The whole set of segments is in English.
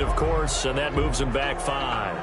Of course, and that moves him back 5.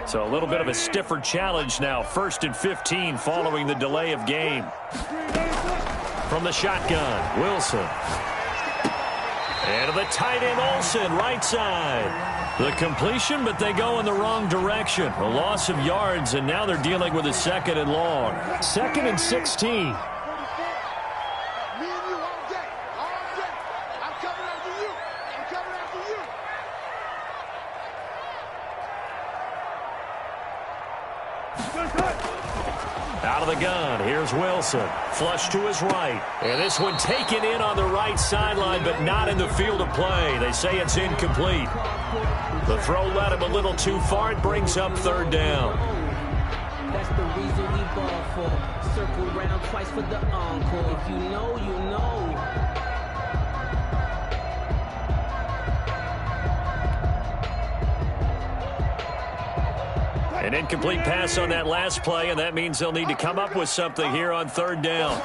So a little bit of a stiffer challenge now. 1st and 15 following the delay of game. From the shotgun, Wilson. And to the tight end, Olsen, right side. The completion, but they go in the wrong direction. A loss of yards, and now they're dealing with a 2nd and long. 2nd and 16. Out of the gun, here's Wilson. Flush to his right. And this one taken in on the right sideline, but not in the field of play. They say it's incomplete. The throw led him a little too far. It brings up 3rd down. That's the reason we ball for. Circle round twice for the encore. If you know, you know. An incomplete pass on that last play, and that means they'll need to come up with something here on 3rd down.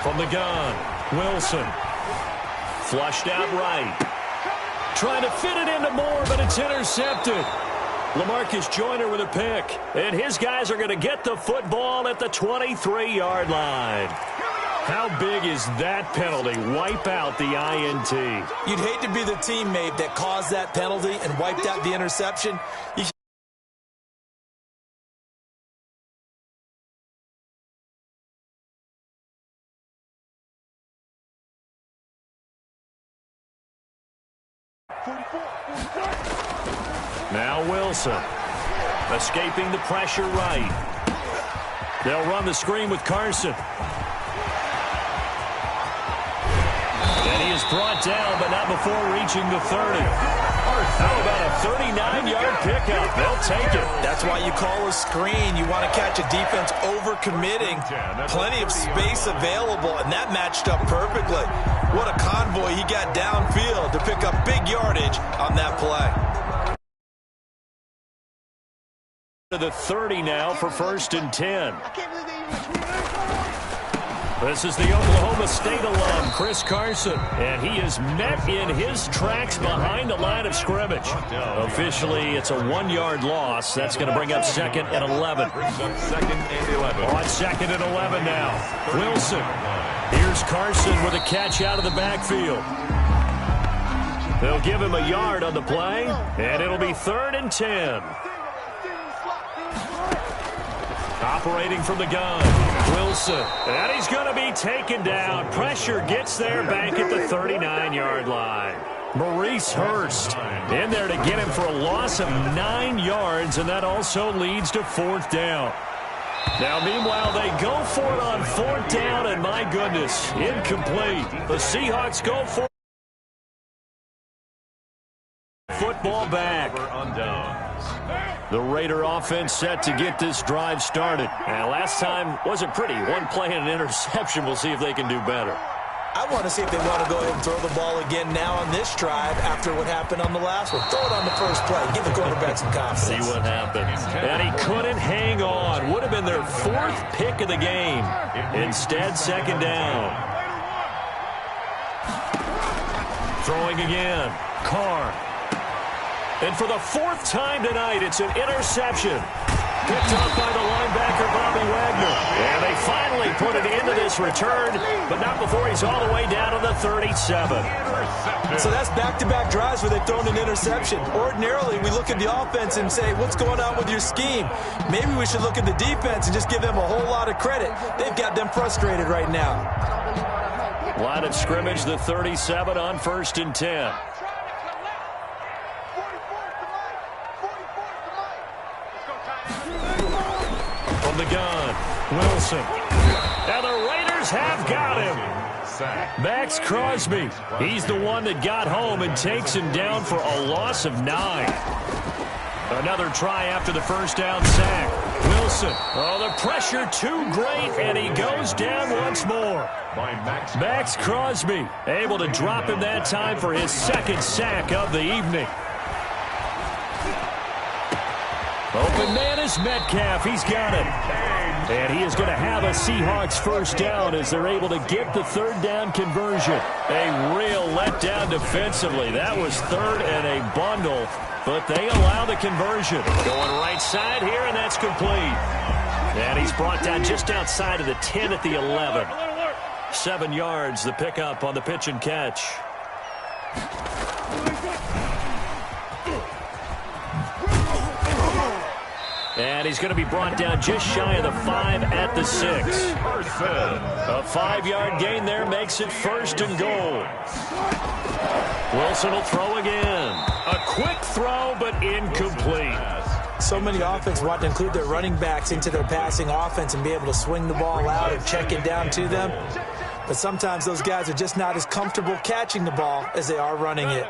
From the gun, Wilson. Flushed out right. Trying to fit it into Moore, but it's intercepted. LaMarcus Joyner with a pick, and his guys are going to get the football at the 23-yard line. How big is that penalty? Wipe out the INT. You'd hate to be the teammate that caused that penalty and wiped out the interception. Now Wilson, escaping the pressure right. They'll run the screen with Carson. And he is brought down, but not before reaching the 30. How about a 39-yard pickup? They'll take it. That's why you call a screen. You want to catch a defense over-committing. Plenty of space available, and that matched up perfectly. What a convoy he got downfield to pick up big yardage on that play. To the 30 now for 1st and 10. This is the Oklahoma State alum, Chris Carson, and he is met in his tracks behind the line of scrimmage. Officially, it's a 1-yard loss. That's going to bring up 2nd and 11. On 2nd and 11 now. Wilson. Here's Carson with a catch out of the backfield. They'll give him a yard on the play, and it'll be 3rd and 10. Operating from the gun, Wilson. And he's going to be taken down. Pressure gets there back at the 39-yard line. Maurice Hurst in there to get him for a loss of 9 yards, and that also leads to 4th down. Now, meanwhile, they go for it on 4th down, and my goodness, incomplete. The Seahawks go for it. Football back. The Raider offense set to get this drive started. And last time wasn't pretty. One play and an interception. We'll see if they can do better. I want to see if they want to go ahead and throw the ball again now on this drive after what happened on the last one. Throw it on the first play. Give the quarterback some confidence. See what happens. And he couldn't hang on. Would have been their 4th pick of the game. Instead, 2nd down. Throwing again. Carr. And for the 4th time tonight, it's an interception. Picked up by the linebacker, Bobby Wagner. And they finally put it into this return, but not before he's all the way down to the 37. So that's back-to-back drives where they've thrown an interception. Ordinarily, we look at the offense and say, what's going on with your scheme? Maybe we should look at the defense and just give them a whole lot of credit. They've got them frustrated right now. Line of scrimmage, the 37 on 1st and 10. The gun, Wilson. Now the Raiders have got him. Max Crosby. He's the one that got home and takes him down for a loss of 9. Another try after the 1st down sack. Wilson. Oh, the pressure too great, and he goes down once more. Max Crosby able to drop him that time for his 2nd sack of the evening. Open man is Metcalf. He's got it. And he is going to have a Seahawks first down as they're able to get the third down conversion. A real letdown defensively. That was third and a bundle, but they allow the conversion. Going right side here, and that's complete. And he's brought down just outside of the 10 at the 11. 7 yards, the pickup on the pitch and catch. And he's going to be brought down just shy of the 5 at the 6. A 5-yard gain there makes it first and goal. Wilson will throw again. A quick throw, but incomplete. So many offenses want to include their running backs into their passing offense and be able to swing the ball out or check it down to them. But sometimes those guys are just not as comfortable catching the ball as they are running it.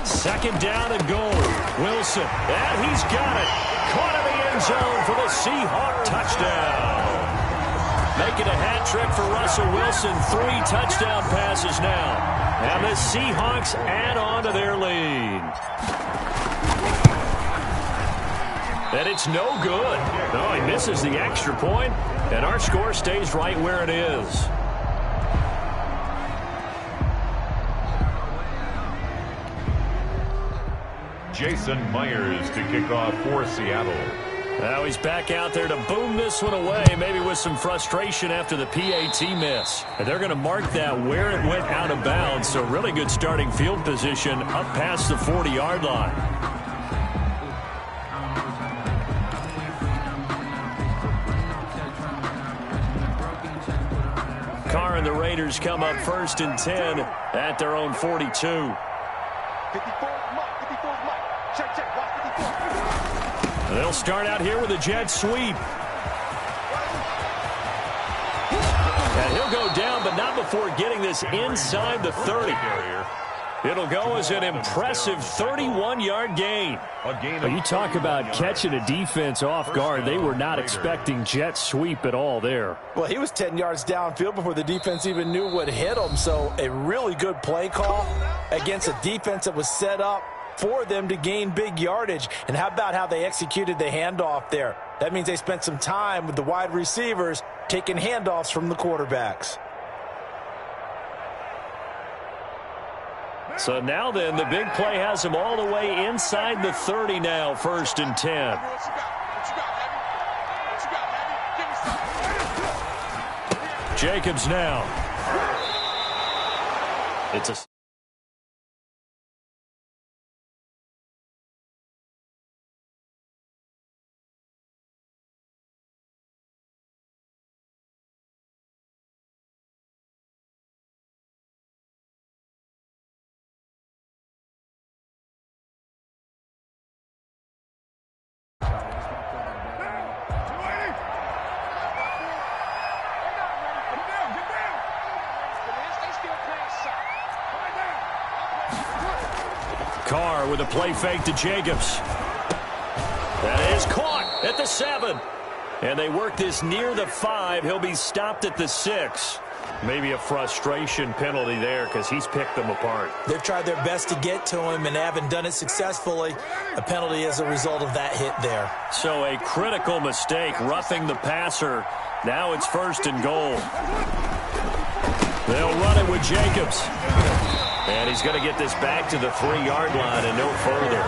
Second down and goal. Wilson, and he's got it. Caught in the end zone for the Seahawk touchdown. Making a hat trick for Russell Wilson. 3 touchdown passes now. And the Seahawks add on to their lead. And it's no good. No, he misses the extra point, and our score stays right where it is. Jason Myers to kick off for Seattle. Now he's back out there to boom this one away, maybe with some frustration after the PAT miss. And they're going to mark that where it went out of bounds, so really good starting field position up past the 40-yard line. Carr and the Raiders come up first and 10 at their own 42. They'll start out here with a jet sweep. And he'll go down, but not before getting this inside the 30. It'll go as an impressive 31-yard gain. You talk about catching a defense off guard. They were not expecting jet sweep at all there. Well, he was 10 yards downfield before the defense even knew what hit him. So a really good play call against a defense that was set up for them to gain big yardage. And how about how they executed the handoff there? That means they spent some time with the wide receivers taking handoffs from the quarterbacks. So now then, the big play has him all the way inside the 30 now, first and 10. Jacobs now. It's a... Carr with a play fake to Jacobs. That is caught at the 7. And they work this near the 5. He'll be stopped at the 6. Maybe a frustration penalty there because he's picked them apart. They've tried their best to get to him and haven't done it successfully. A penalty as a result of that hit there. So a critical mistake, roughing the passer. Now it's first and goal. They'll run it with Jacobs. And he's going to get this back to the 3-yard line and no further.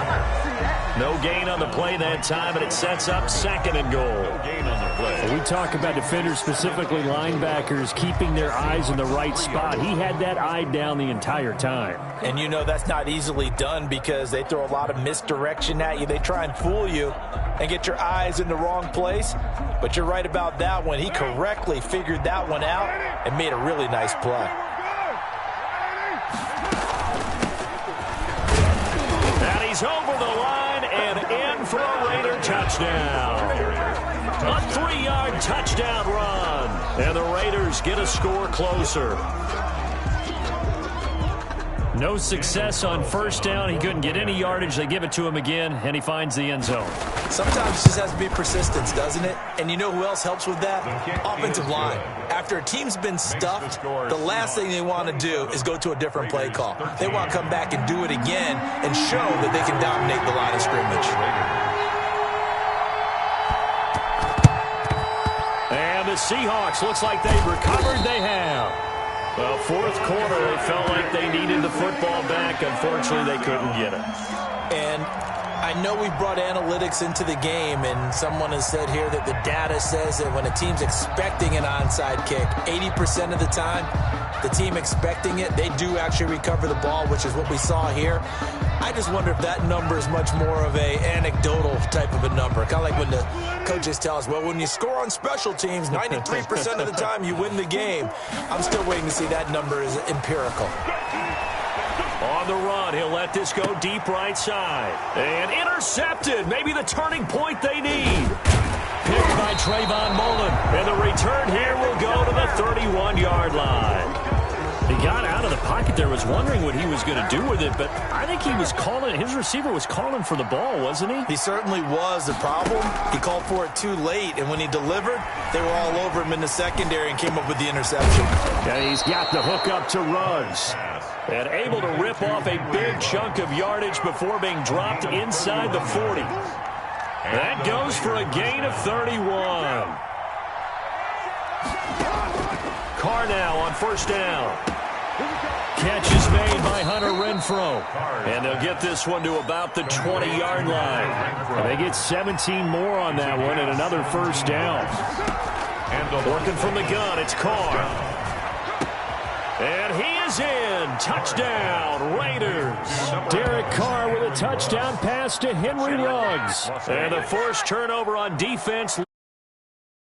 No gain on the play that time, and it sets up second and goal. No gain on the play. We talk about defenders, specifically linebackers, keeping their eyes in the right spot. He had that eye down the entire time. And you know that's not easily done because they throw a lot of misdirection at you. They try and fool you and get your eyes in the wrong place. But you're right about that one. He correctly figured that one out and made a really nice play. He's over the line and in for a Raider touchdown. A 3-yard touchdown run. And the Raiders get a score closer. No success on first down. He couldn't get any yardage. They give it to him again, and he finds the end zone. Sometimes it just has to be persistence, doesn't it? And you know who else helps with that? Offensive line. After a team's been stuffed, the last thing they want to do is go to a different play call. They want to come back and do it again and show that they can dominate the line of scrimmage. the Seahawks. Looks like they've recovered. They have. Well, fourth quarter, they felt like they needed the football back. Unfortunately, they couldn't get it. And I know we brought analytics into the game, and someone has said here that the data says that when a team's expecting an onside kick, 80% of the time, the team expecting it, they do actually recover the ball, which is what we saw here. I just wonder if that number is much more of a anecdotal type of a number. Kind of like when the coaches tell us, well, when you score on special teams, 93% of the time you win the game. I'm still waiting to see that number is empirical. On the run, he'll let this go deep right side. And intercepted. Maybe the turning point they need. Picked by Trayvon Mullen. And the return here will go to the 31-yard line. He got out of the pocket there, was wondering what he was going to do with it, but I think he was calling, his receiver was calling for the ball, wasn't he? He certainly was. The problem, he called for it too late, and when he delivered, they were all over him in the secondary and came up with the interception. And he's got the hook up to Ruggs. And able to rip off a big chunk of yardage before being dropped inside the 40. That goes for a gain of 31. Carr now on first down. Catch is made by Hunter Renfrow. And they'll get this one to about the 20-yard line. And they get 17 more on that one and another first down. Working from the gun, it's Carr. And he is in. Touchdown, Raiders. Derek Carr with a touchdown pass to Henry Ruggs. And the forced turnover on defense.